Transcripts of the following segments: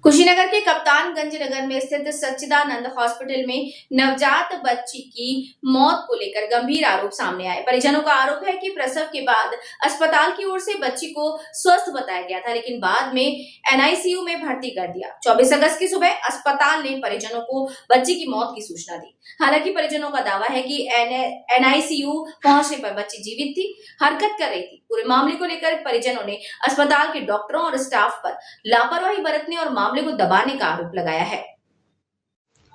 कुशीनगर के कप्तानगंज नगर में स्थित सच्चिदानंद हॉस्पिटल में नवजात बच्ची की मौत को लेकर गंभीर आरोप सामने आए। परिजनों का आरोप है कि प्रसव के बाद अस्पताल की ओर से बच्ची को स्वस्थ बताया गया था, लेकिन बाद में एनआईसीयू में भर्ती कर दिया। 24 अगस्त की सुबह अस्पताल ने परिजनों को बच्ची की मौत की सूचना दी। हालांकि परिजनों का दावा है कि एनआईसीयू पहुंचने पर बच्ची जीवित थी, हरकत कर रही थी। पूरे मामले को लेकर परिजनों ने अस्पताल के डॉक्टरों और स्टाफ पर लापरवाही बरतने और मामले को दबाने का आरोप लगाया है।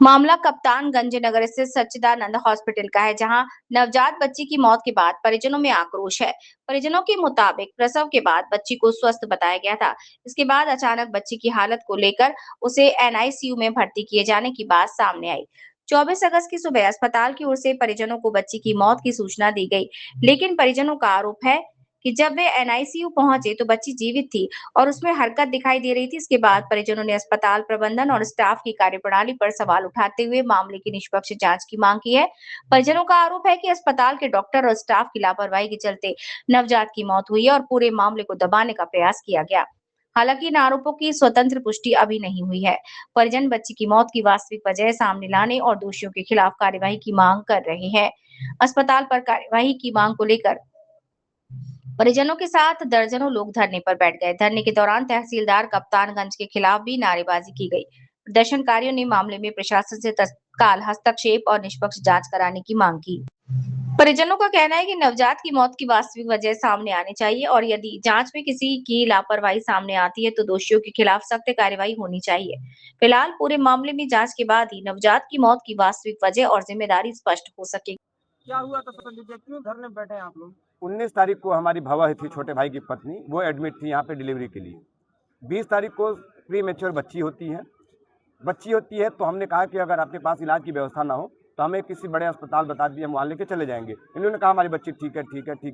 मामला कप्तानगंज नगर स्थित सच्चिदानंद हॉस्पिटल का है, जहां नवजात बच्ची की मौत के बाद परिजनों में आक्रोश है। परिजनों के मुताबिक प्रसव के बाद बच्ची को स्वस्थ बताया गया था। इसके बाद अचानक बच्ची की हालत को लेकर उसे एनआईसीयू में भर्ती किए जाने की बात सामने आई। 24 अगस्त की सुबह अस्पताल की ओर से परिजनों को बच्ची की मौत की सूचना दी गई, लेकिन परिजनों का आरोप है कि जब वे एनआईसीयू पहुंचे तो बच्ची जीवित थी और उसमें हरकत दिखाई दे रही थी। इसके बाद परिजनों ने अस्पताल प्रबंधन और स्टाफ की कार्यप्रणाली पर सवाल उठाते हुए मामले की निष्पक्ष जांच की मांग की है। परिजनों का आरोप है कि अस्पताल के डॉक्टर और स्टाफ की लापरवाही के चलते नवजात की मौत हुई है और पूरे मामले को दबाने का प्रयास किया गया। हालांकि इन आरोपों की स्वतंत्र पुष्टि अभी नहीं हुई है। परिजन बच्ची की मौत की वास्तविक वजह सामने लाने और दोषियों के खिलाफ कार्यवाही की मांग कर रहे हैं। अस्पताल पर कार्यवाही की मांग को लेकर परिजनों के साथ दर्जनों लोग धरने पर बैठ गए। धरने के दौरान तहसीलदार कप्तानगंज के खिलाफ भी नारेबाजी की गई। प्रदर्शनकारियों ने मामले में प्रशासन से तत्काल हस्तक्षेप और निष्पक्ष जांच कराने की मांग की। परिजनों का कहना है कि नवजात की मौत की वास्तविक वजह सामने आनी चाहिए और यदि जांच में किसी की लापरवाही सामने आती है तो दोषियों के खिलाफ सख्त कार्रवाई होनी चाहिए। फिलहाल पूरे मामले में जांच के बाद ही नवजात की मौत की वास्तविक वजह और जिम्मेदारी स्पष्ट हो सकेगी। क्या हुआ था संदीप जी, क्यों धरने पे बैठे हैं आप लोग? 19 तारीख को हमारी भवा थी, छोटे भाई की पत्नी, वो एडमिट थी यहाँ पे डिलीवरी के लिए। 20 तारीख को प्री मैच्योर बच्ची होती है तो हमने कहा कि अगर आपके पास इलाज की व्यवस्था ना हो तो हमें किसी बड़े अस्पताल बता दिए, हम वहाँ लेके चले जाएंगे। इन्होंने कहा हमारी बच्ची ठीक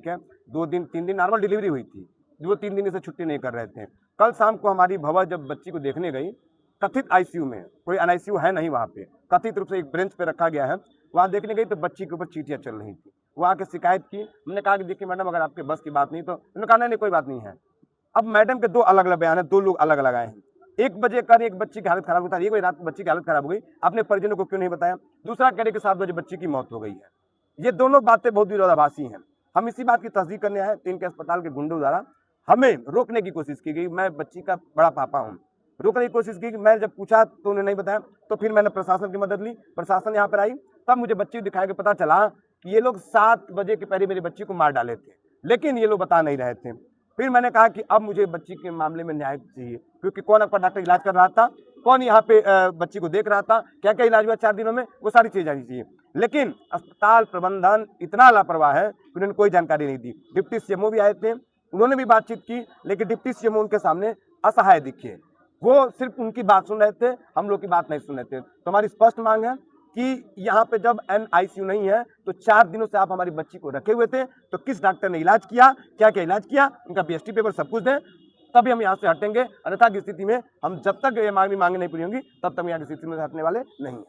है। 2 दिन 3 दिन नॉर्मल डिलीवरी हुई थी, वो 3 दिन से छुट्टी नहीं कर रहे थे। कल शाम को हमारी भवा जब बच्ची को देखने गई, कथित आईसीयू में, कोई एनआईसीयू है नहीं वहाँ पे, कथित रूप से एक ब्रेंच पे रखा गया है, वहाँ देखने गई तो बच्ची के ऊपर चींटियाँ चल रही थी। वो आके शिकायत की। हमने कहा कि देखिए मैडम, अगर आपके बस की बात नहीं तो उन्होंने कहा नहीं कोई बात नहीं है। अब मैडम के 2 अलग अलग बयान है, 2 लोग अलग अलग आए हैं। 1 बजे कर एक बच्ची की हालत खराब होता है, 1 बजे रात को बच्ची की हालत खराब हो गई, अपने परिजनों को क्यों नहीं बताया? दूसरा कह रहे कि 7 बजे बच्ची की मौत हो गई है। ये दोनों बातें बहुत विरोधाभासी हैं। हम इसी बात की तस्दीक करने आए। 3 के अस्पताल के गुंडों द्वारा हमें रोकने की कोशिश की गई। मैं बच्ची का बड़ा पापा हूँ, रोकने की कोशिश की। मैं जब पूछा तो उन्होंने नहीं बताया, तो फिर मैंने प्रशासन की मदद ली। प्रशासन यहाँ पर आई, तब मुझे बच्ची दिखाया के पता चला कि ये लोग 7 बजे के पहले मेरी बच्ची को मार डाले थे, लेकिन ये लोग बता नहीं रहे थे। फिर मैंने कहा कि अब मुझे बच्ची के मामले में न्याय चाहिए, क्योंकि कौन आपका डॉक्टर इलाज कर रहा था, कौन यहाँ पे बच्ची को देख रहा था, क्या क्या इलाज हुआ 4 दिनों में, वो सारी चीज़ आनी चाहिए। लेकिन अस्पताल प्रबंधन इतना लापरवाह है, उन्होंने कोई जानकारी नहीं दी। डिप्टी सीएमओ भी आए थे, उन्होंने भी बातचीत की, लेकिन डिप्टी सीएमओ उनके सामने असहाय दिखे। वो सिर्फ उनकी बात सुन रहे थे, हम लोग की बात नहीं सुन रहे थे। तो हमारी स्पष्ट मांग है कि यहाँ पे जब एनआईसीयू नहीं है तो 4 दिनों से आप हमारी बच्ची को रखे हुए थे, तो किस डॉक्टर ने इलाज किया, क्या क्या इलाज किया, उनका बीएसटी पेपर सब कुछ दें, तभी हम यहाँ से हटेंगे। अन्यथा की स्थिति में हम जब तक ये मांगी नहीं पूरी होंगी तब तक यहाँ की स्थिति में हटने वाले नहीं हैं।